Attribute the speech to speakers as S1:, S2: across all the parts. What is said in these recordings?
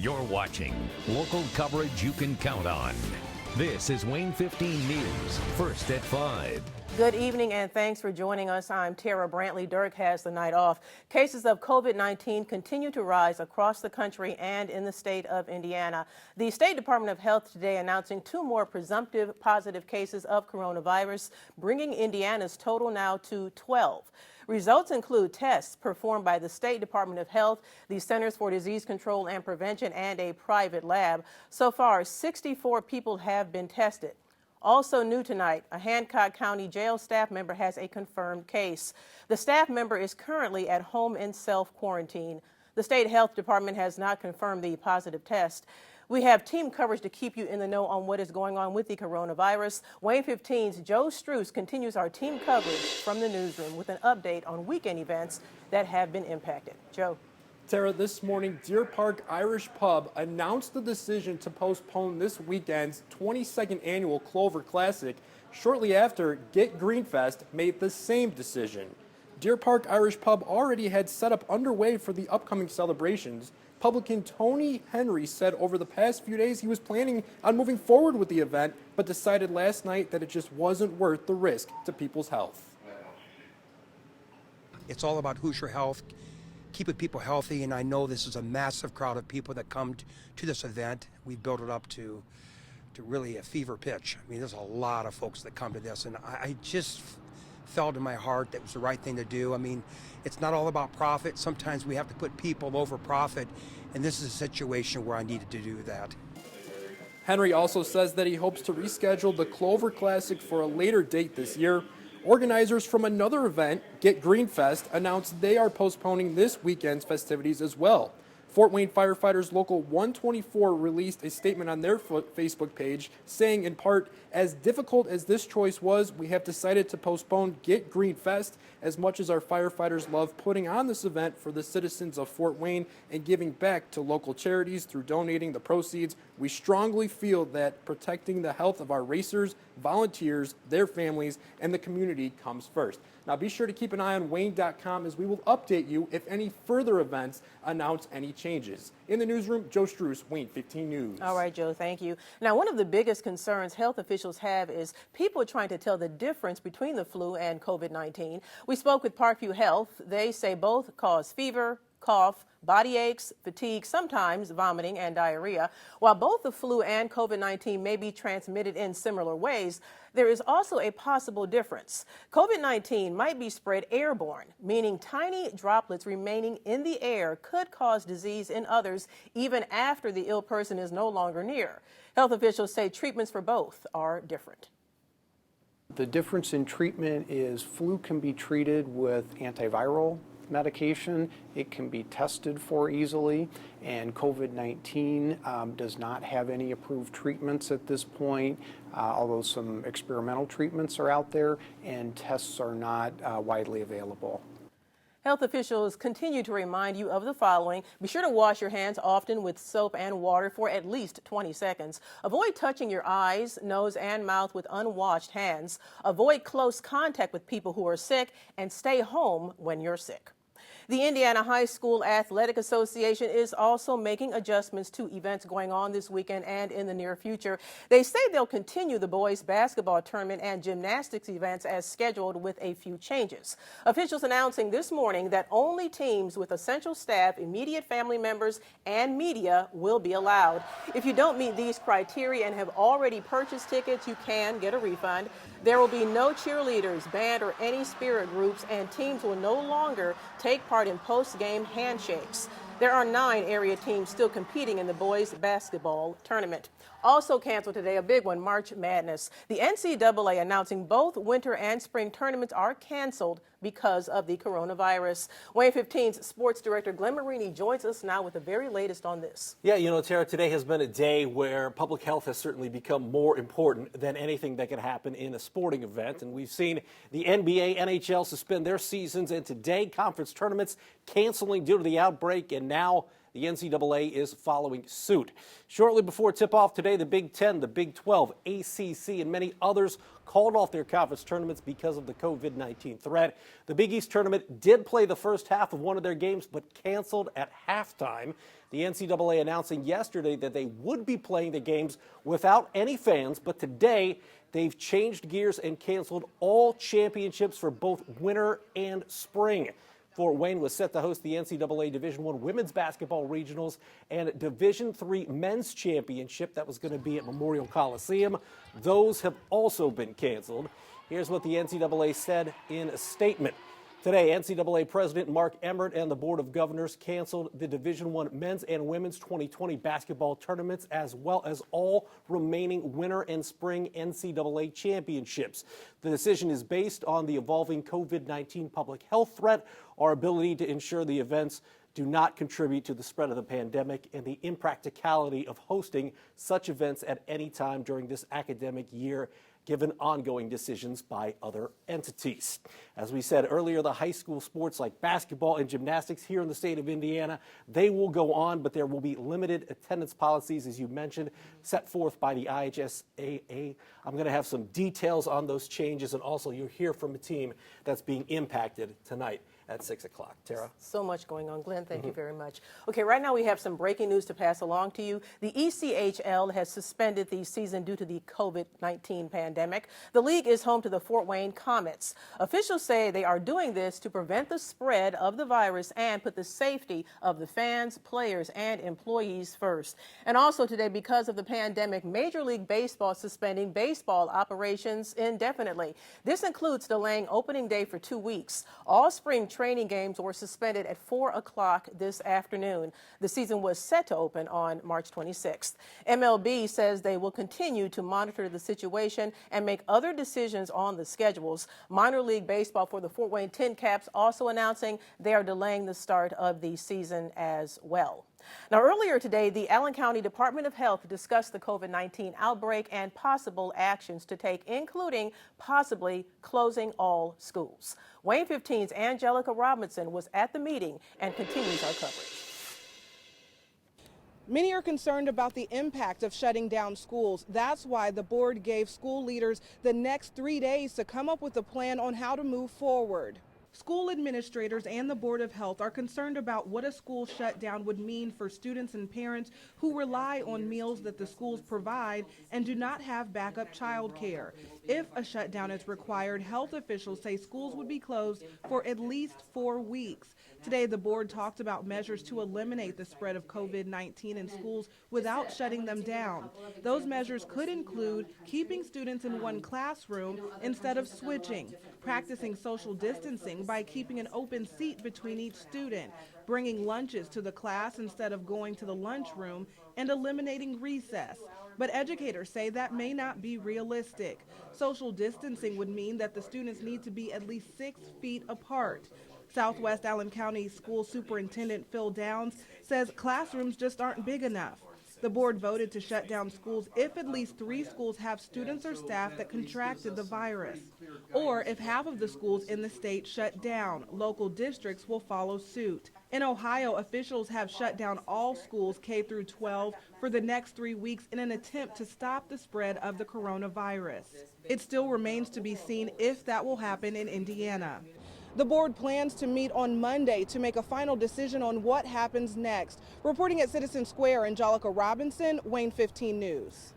S1: You're watching local coverage you can count on. This is WANE 15 News, first at 5.
S2: Good evening and thanks for joining us. I'm Tara Brantley. Dirk has the night off. Cases of COVID-19 continue to rise across the country and in the state of Indiana. The State Department of Health today announcing 2 more presumptive positive cases of coronavirus, bringing Indiana's total now to 12. Results include tests performed by the State Department of Health, the Centers for Disease Control and Prevention, and a private lab. So far, 64 people have been tested. Also new tonight, a Hancock County jail staff member has a confirmed case. The staff member is currently at home in self-quarantine. The State Health Department has not confirmed the positive test. We have team coverage to keep you in the know on what is going on with the coronavirus. WANE 15's Joe Struce continues our team coverage from the newsroom with an update on weekend events that have been impacted. Joe.
S3: Tara, this morning, Deer Park Irish Pub announced the decision to postpone this weekend's 22nd annual Clover Classic. Shortly after, Get Green Fest made the same decision. Deer Park Irish Pub already had setup underway for the upcoming celebrations. Publican Tony Henry said over the past few days he was planning on moving forward with the event, but decided last night that it just wasn't worth the risk to people's health.
S4: It's all about Hoosier health, keeping people healthy, and I know this is a massive crowd of people that come to this event. We've built it up to really a fever pitch. I mean, there's a lot of folks that come to this, and I just felt in my heart that was the right thing to do. I mean, it's not all about profit. Sometimes we have to put people over profit, and this is a situation where I needed to do that.
S3: Henry also says that he hopes to reschedule the Clover Classic for a later date this year. Organizers from another event, Get Green Fest, announced they are postponing this weekend's festivities as well. Fort Wayne firefighters Local 124 released a statement on their Facebook page saying, in part, as difficult as this choice was, we have decided to postpone Get Green Fest. As much as our firefighters love putting on this event for the citizens of Fort Wayne and giving back to local charities through donating the proceeds, we strongly feel that protecting the health of our racers, volunteers, their families, and the community comes first. Now be sure to keep an eye on WANE.com as we will update you if any further events announce any changes. In the newsroom, Joe Struce, WANE 15 News.
S2: All right, Joe, thank you. Now, one of the biggest concerns health officials have is people trying to tell the difference between the flu and COVID-19. We spoke with Parkview Health. They say both cause fever, cough, body aches, fatigue, sometimes vomiting and diarrhea. While both the flu and COVID-19 may be transmitted in similar ways, there is also a possible difference. COVID-19 might be spread airborne, meaning tiny droplets remaining in the air could cause disease in others even after the ill person is no longer near. Health officials say treatments for both are different.
S5: The difference in treatment is flu can be treated with antiviral medication. It can be tested for easily, and COVID-19 does not have any approved treatments at this point, although some experimental treatments are out there and tests are not widely available.
S2: Health officials continue to remind you of the following. Be sure to wash your hands often with soap and water for at least 20 seconds. Avoid touching your eyes, nose, and mouth with unwashed hands. Avoid close contact with people who are sick, and stay home when you're sick. The Indiana High School Athletic Association is also making adjustments to events going on this weekend and in the near future. They say they'll continue the boys basketball tournament and gymnastics events as scheduled with a few changes. Officials announcing this morning that only teams with essential staff, immediate family members, and media will be allowed. If you don't meet these criteria and have already purchased tickets, you can get a refund. There will be no cheerleaders, band, or any spirit groups, and teams will no longer take part in post-game handshakes. There are 9 area teams still competing in the boys basketball tournament. Also canceled today, a big one, March Madness. The NCAA announcing both winter and spring tournaments are canceled because of the coronavirus. WANE 15's sports director Glenn Marini joins us now with the very latest on this.
S6: Yeah, you know, Tara, today has been a day where public health has certainly become more important than anything that can happen in a sporting event. And we've seen the NBA, NHL suspend their seasons, and today conference tournaments canceling due to the outbreak, and now The NCAA is following suit. Shortly before tip-off today, the Big Ten, the Big 12, ACC, and many others called off their conference tournaments because of the COVID-19 threat. The Big East tournament did play the first half of one of their games, but canceled at halftime. The NCAA announcing yesterday that they would be playing the games without any fans, but today they've changed gears and canceled all championships for both winter and spring. Fort Wayne was set to host the NCAA Division I Women's Basketball Regionals and Division III Men's Championship that was going to be at Memorial Coliseum. Those have also been canceled. Here's what the NCAA said in a statement. Today, NCAA President Mark Emmert and the Board of Governors canceled the Division I Men's and Women's 2020 basketball tournaments, as well as all remaining winter and spring NCAA championships. The decision is based on the evolving COVID-19 public health threat, our ability to ensure the events do not contribute to the spread of the pandemic, and the impracticality of hosting such events at any time during this academic year, given ongoing decisions by other entities. As we said earlier, the high school sports like basketball and gymnastics here in the state of Indiana, they will go on, but there will be limited attendance policies, as you mentioned, set forth by the IHSAA. I'm going to have some details on those changes, and also you'll hear from a team that's being impacted tonight at 6 o'clock. Tara?
S2: So much going on, Glenn. Thank you very much. Okay, right now we have some breaking news to pass along to you. The ECHL has suspended the season due to the COVID-19 pandemic. The league is home to the Fort Wayne Comets. Officials say they are doing this to prevent the spread of the virus and put the safety of the fans, players, and employees first. And also today, because of the pandemic, Major League Baseball suspending baseball operations indefinitely. This includes delaying opening day for 2 weeks. All spring training games were suspended at 4 o'clock this afternoon. The season was set to open on March 26th. MLB says they will continue to monitor the situation and make other decisions on the schedules. Minor League Baseball for the Fort Wayne Tin Caps also announcing they are delaying the start of the season as well. Now, earlier today, the Allen County Department of Health discussed the COVID-19 outbreak and possible actions to take, including possibly closing all schools. WANE 15's Angelica Robinson was at the meeting and continues our coverage.
S7: Many are concerned about the impact of shutting down schools. That's why the board gave school leaders the next 3 days to come up with a plan on how to move forward. School administrators and the Board of Health are concerned about what a school shutdown would mean for students and parents who rely on meals that the schools provide and do not have backup child care. If a shutdown is required, health officials say schools would be closed for at least 4 weeks. Today, the board talked about measures to eliminate the spread of COVID-19 in schools without shutting them down. Those measures could include keeping students in one classroom instead of switching, practicing social distancing by keeping an open seat between each student, bringing lunches to the class instead of going to the lunchroom, and eliminating recess. But educators say that may not be realistic. Social distancing would mean that the students need to be at least 6 feet apart. Southwest Allen County School Superintendent Phil Downs says classrooms just aren't big enough. The board voted to shut down schools if at least 3 schools have students or staff that contracted the virus. Or if half of the schools in the state shut down, local districts will follow suit. In Ohio, officials have shut down all schools K through 12 for the next 3 weeks in an attempt to stop the spread of the coronavirus. It still remains to be seen if that will happen in Indiana. The board plans to meet on Monday to make a final decision on what happens next. Reporting at Citizen Square, Angelica Robinson, WANE 15 News.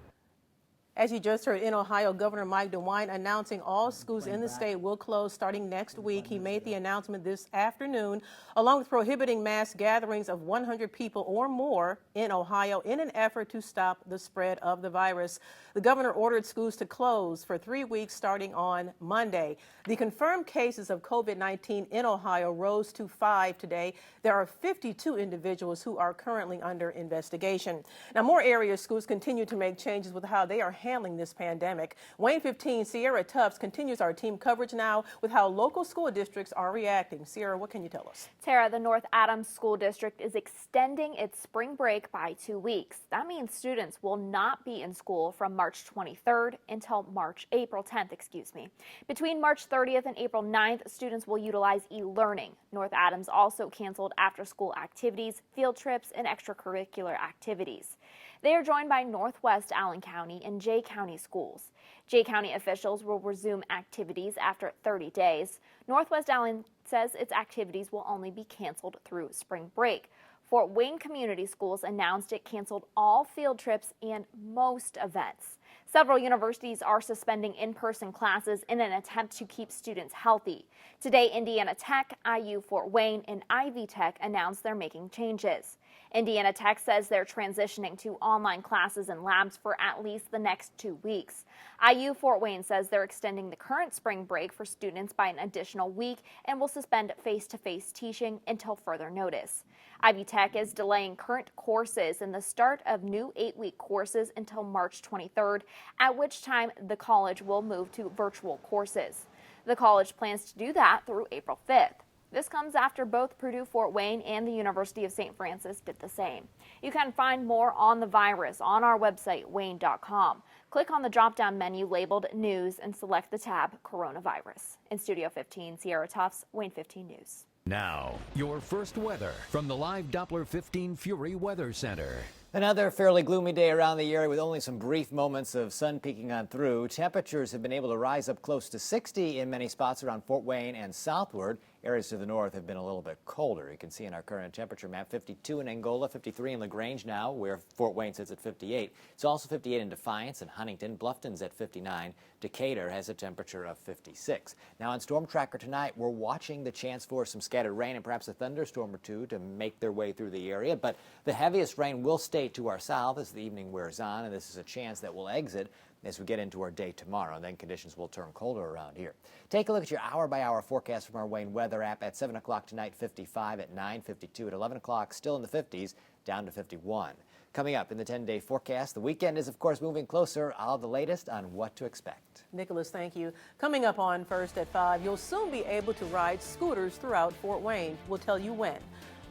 S2: As you just heard, in Ohio, Governor Mike DeWine announcing all schools in the state will close starting next week. He made the announcement this afternoon, along with prohibiting mass gatherings of 100 people or more in Ohio in an effort to stop the spread of the virus. The governor ordered schools to close for 3 weeks starting on Monday. The confirmed cases of COVID-19 in Ohio rose to 5 today. There are 52 individuals who are currently under investigation. Now, more area schools continue to make changes with how they are handling this pandemic. WANE 15 Sierra Tufts continues our team coverage now with how local school districts are reacting. Sierra, what can you tell us?
S8: Tara, the North Adams School District is extending its spring break by 2 weeks. That means students will not be in school from March 23rd until April 10th, Between March 30th and April 9th, students will utilize e-learning. North Adams also canceled after-school activities, field trips, and extracurricular activities. They are joined by Northwest Allen County and Jay County schools. Jay County officials will resume activities after 30 days. Northwest Allen says its activities will only be canceled through spring break. Fort Wayne Community Schools announced it canceled all field trips and most events. Several universities are suspending in-person classes in an attempt to keep students healthy. Today, Indiana Tech, IU Fort Wayne, and Ivy Tech announced they're making changes. Indiana Tech says they're transitioning to online classes and labs for at least the next 2 weeks. IU Fort Wayne says they're extending the current spring break for students by an additional week and will suspend face-to-face teaching until further notice. Ivy Tech is delaying current courses and the start of new 8-week courses until March 23rd, at which time the college will move to virtual courses. The college plans to do that through April 5th. This comes after both Purdue Fort Wayne and the University of St. Francis did the same. You can find more on the virus on our website, WANE.com. Click on the drop-down menu labeled News and select the tab Coronavirus. In Studio 15, Sierra Tufts, WANE 15 News.
S1: Now, your first weather from the live Doppler 15 Fury Weather Center.
S9: Another fairly gloomy day around the area with only some brief moments of sun peeking on through. Temperatures have been able to rise up close to 60 in many spots around Fort Wayne and southward. Areas to the north have been a little bit colder. You can see in our current temperature map, 52 in Angola, 53 in LaGrange now, where Fort Wayne sits at 58. It's also 58 in Defiance and Huntington. Bluffton's at 59. Decatur has a temperature of 56. Now on Storm Tracker tonight, we're watching the chance for some scattered rain and perhaps a thunderstorm or two to make their way through the area. But the heaviest rain will stay to our south as the evening wears on, and this is a chance that will exit as we get into our day tomorrow, and then conditions will turn colder around here. Take a look at your hour-by-hour forecast from our WANE weather app. At 7 o'clock tonight, 55, at 9, 52, at 11 o'clock, still in the 50s, down to 51. Coming up in the 10-day forecast, the weekend is, of course, moving closer. I'll have the latest on what to expect.
S2: Nicholas, thank you. Coming up on First at 5, you'll soon be able to ride scooters throughout Fort Wayne. We'll tell you when.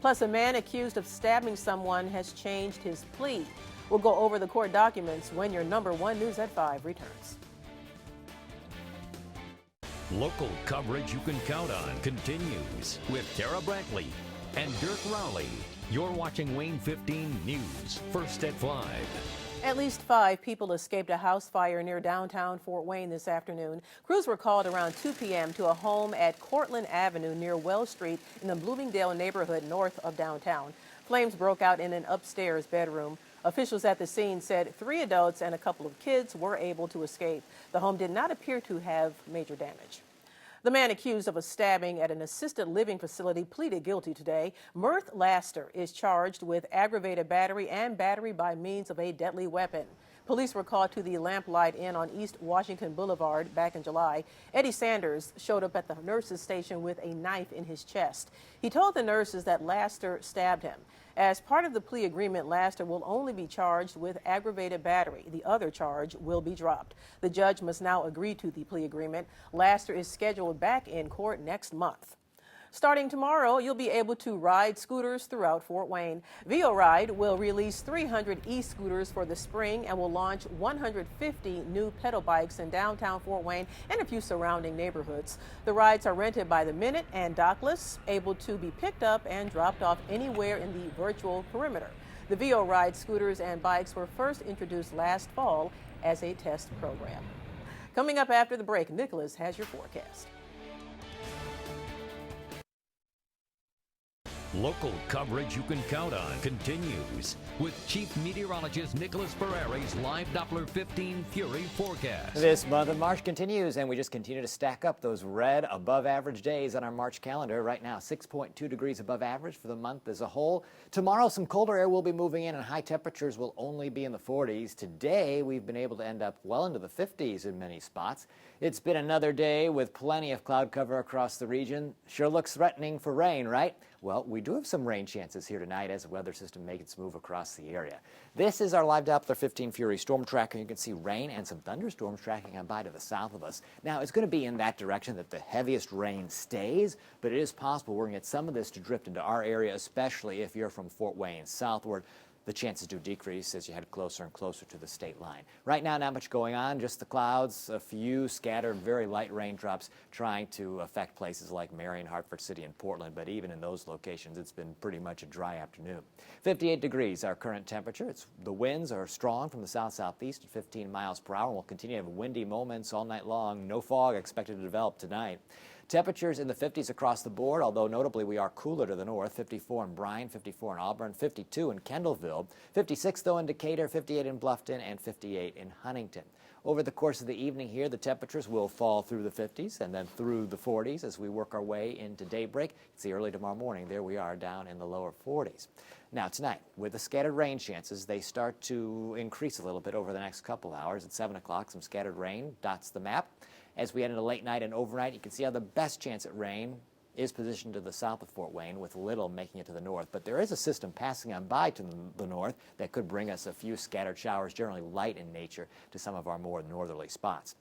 S2: Plus, a man accused of stabbing someone has changed his plea. We'll go over the court documents when your number 1 News at 5 returns.
S1: Local coverage you can count on continues with Tara Brantley and Dirk Rowley. You're watching WANE 15 News, First at 5.
S2: At least 5 people escaped a house fire near downtown Fort Wayne this afternoon. Crews were called around 2 p.m. to a home at Cortland Avenue near Wells Street in the Bloomingdale neighborhood north of downtown. Flames broke out in an upstairs bedroom. Officials at the scene said 3 adults and a couple of kids were able to escape. The home did not appear to have major damage. The man accused of a stabbing at an assisted living facility pleaded guilty today. Mirth Laster is charged with aggravated battery and battery by means of a deadly weapon. Police were called to the Lamplight Inn on East Washington Boulevard back in July. Eddie Sanders showed up at the nurse's station with a knife in his chest. He told the nurses that Laster stabbed him. As part of the plea agreement, Laster will only be charged with aggravated battery. The other charge will be dropped. The judge must now agree to the plea agreement. Laster is scheduled back in court next month. Starting tomorrow, you'll be able to ride scooters throughout Fort Wayne. VioRide will release 300 e-scooters for the spring and will launch 150 new pedal bikes in downtown Fort Wayne and a few surrounding neighborhoods. The rides are rented by the minute and dockless, able to be picked up and dropped off anywhere in the virtual perimeter. The VioRide scooters and bikes were first introduced last fall as a test program. Coming up after the break, Nicholas has your forecast.
S1: Local coverage you can count on continues with Chief Meteorologist Nicholas Ferreri's live Doppler 15 Fury forecast.
S9: This month of March continues, and we just continue to stack up those red above average days on our March calendar. Right now, 6.2 degrees above average for the month as a whole. Tomorrow, some colder air will be moving in, and high temperatures will only be in the 40s. Today, we've been able to end up well into the 50s in many spots. It's been another day with plenty of cloud cover across the region. Sure looks threatening for rain, right? Well, we do have some rain chances here tonight as the weather system makes its move across the area. This is our live Doppler 15 Fury storm tracker. You can see rain and some thunderstorms tracking on by to the south of us. Now, it's going to be in that direction that the heaviest rain stays, but it is possible we're going to get some of this to drift into our area, especially if you're from Fort Wayne southward. The chances do decrease as you head closer and closer to the state line. Right now, not much going on, just the clouds, a few scattered, very light raindrops trying to affect places like Marion, Hartford City, and Portland. But even in those locations, it's been pretty much a dry afternoon. 58 degrees, our current temperature. The winds are strong from the south-southeast at 15 miles per hour. We'll continue to have windy moments all night long. No fog expected to develop tonight. Temperatures in the 50s across the board, although notably we are cooler to the north. 54 in Bryan, 54 in Auburn, 52 in Kendallville, 56 though in Decatur, 58 in Bluffton, and 58 in Huntington. Over the course of the evening here, the temperatures will fall through the 50s and then through the 40s as we work our way into daybreak. See early tomorrow morning, there we are down in the lower 40s. Now tonight, with the scattered rain chances, they start to increase a little bit over the next couple hours. At 7 o'clock, some scattered rain dots the map. As we head into late night and overnight, you can see how the best chance at rain is positioned to the south of Fort Wayne, with little making it to the north. But there is a system passing on by to the north that could bring us a few scattered showers, generally light in nature, to some of our more northerly spots.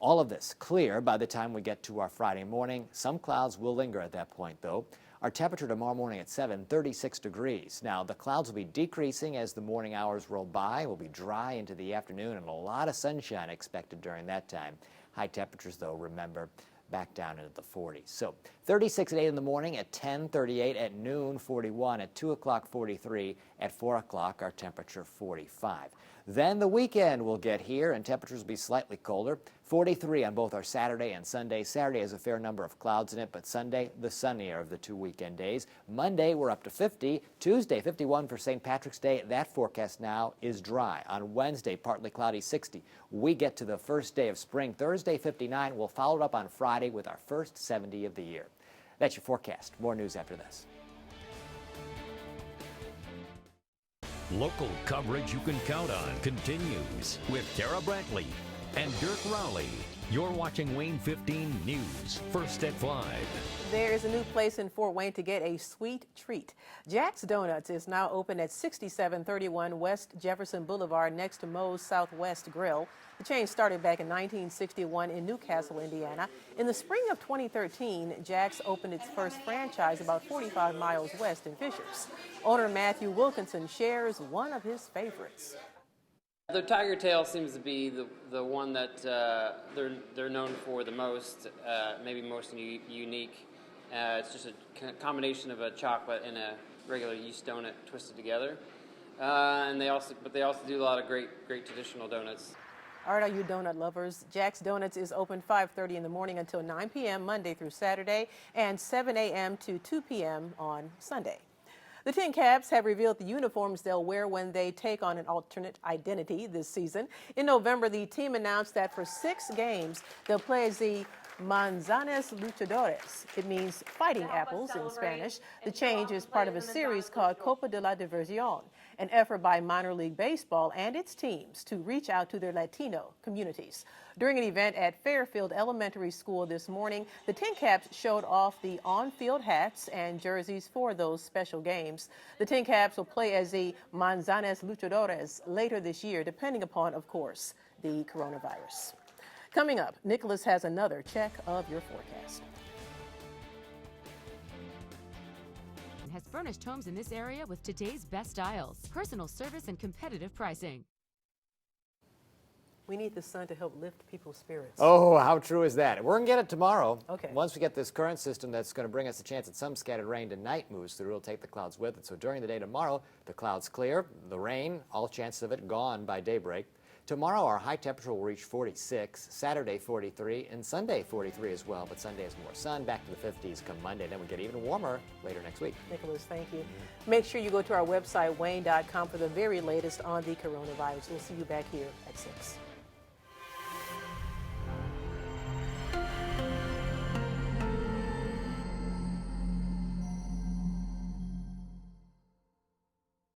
S9: All of this clear by the time we get to our Friday morning. Some clouds will linger at that point, though. Our temperature tomorrow morning at 7, 36 degrees. Now, the clouds will be decreasing as the morning hours roll by. We'll be dry into the afternoon and a lot of sunshine expected during that time. High temperatures, though, remember, back down into the 40s. So 36 at 8 in the morning, at 10, 38, at noon, 41, at 2 o'clock, 43, at 4 o'clock, our temperature 45. Then the weekend will get here and temperatures will be slightly colder. 43 on both our Saturday and Sunday. Saturday has a fair number of clouds in it, but Sunday, the sunnier of the two weekend days. Monday, we're up to 50. Tuesday, 51 for St. Patrick's Day. That forecast now is dry. On Wednesday, partly cloudy, 60. We get to the first day of spring. Thursday, 59. We'll follow it up on Friday with our first 70 of the year. That's your forecast. More news after this.
S1: Local coverage you can count on continues with Tara Brantley and Dirk Rowley. You're watching Wayne 15 News, first at 5.
S2: There is a new place in Fort Wayne to get a sweet treat. Jack's Donuts is now open at 6731 West Jefferson Boulevard next to Moe's Southwest Grill. The chain started back in 1961 in Newcastle, Indiana. In the spring of 2013, Jack's opened its first franchise about 45 miles west in Fishers. Owner Matthew Wilkinson shares one of his favorites.
S10: The Tiger Tail seems to be the one that they're known for the most, maybe most unique. It's just a combination of a chocolate and a regular yeast donut twisted together, and they also do a lot of great traditional donuts.
S2: All right, all you donut lovers, Jack's Donuts is open 5:30 in the morning until 9 p.m. Monday through Saturday, and 7 a.m. to 2 p.m. on Sunday. The Tin Caps have revealed the uniforms they'll wear when they take on an alternate identity this season. In November, the team announced that for 6 games, they'll play as the Manzanas Luchadores. It means fighting apples in Spanish. The change is part of a series called Copa de la Diversión, an effort by minor league baseball and its teams to reach out to their Latino communities. During an event at Fairfield Elementary School this morning, the Tin Caps showed off the on-field hats and jerseys for those special games. The Tin Caps will play as the Manzanas Luchadores later this year, depending upon, of course, the coronavirus. Coming up, Nicholas has another check of your forecast.
S11: Has furnished homes in this area with today's best styles, personal service, and competitive pricing.
S2: We need the sun to help lift people's spirits.
S9: Oh, how true is that? We're going to get it tomorrow.
S2: Okay.
S9: Once we get this current system that's going to bring us a chance at some scattered rain tonight moves through, it'll take the clouds with it. So during the day tomorrow, the clouds clear, the rain, all chances of it gone by daybreak. Tomorrow, our high temperature will reach 46, Saturday 43, and Sunday 43 as well. But Sunday has more sun, back to the 50s come Monday. Then we get even warmer later next week.
S2: Nicholas, thank you. Make sure you go to our website, WANE.com, for the very latest on the coronavirus. We'll see you back here at 6.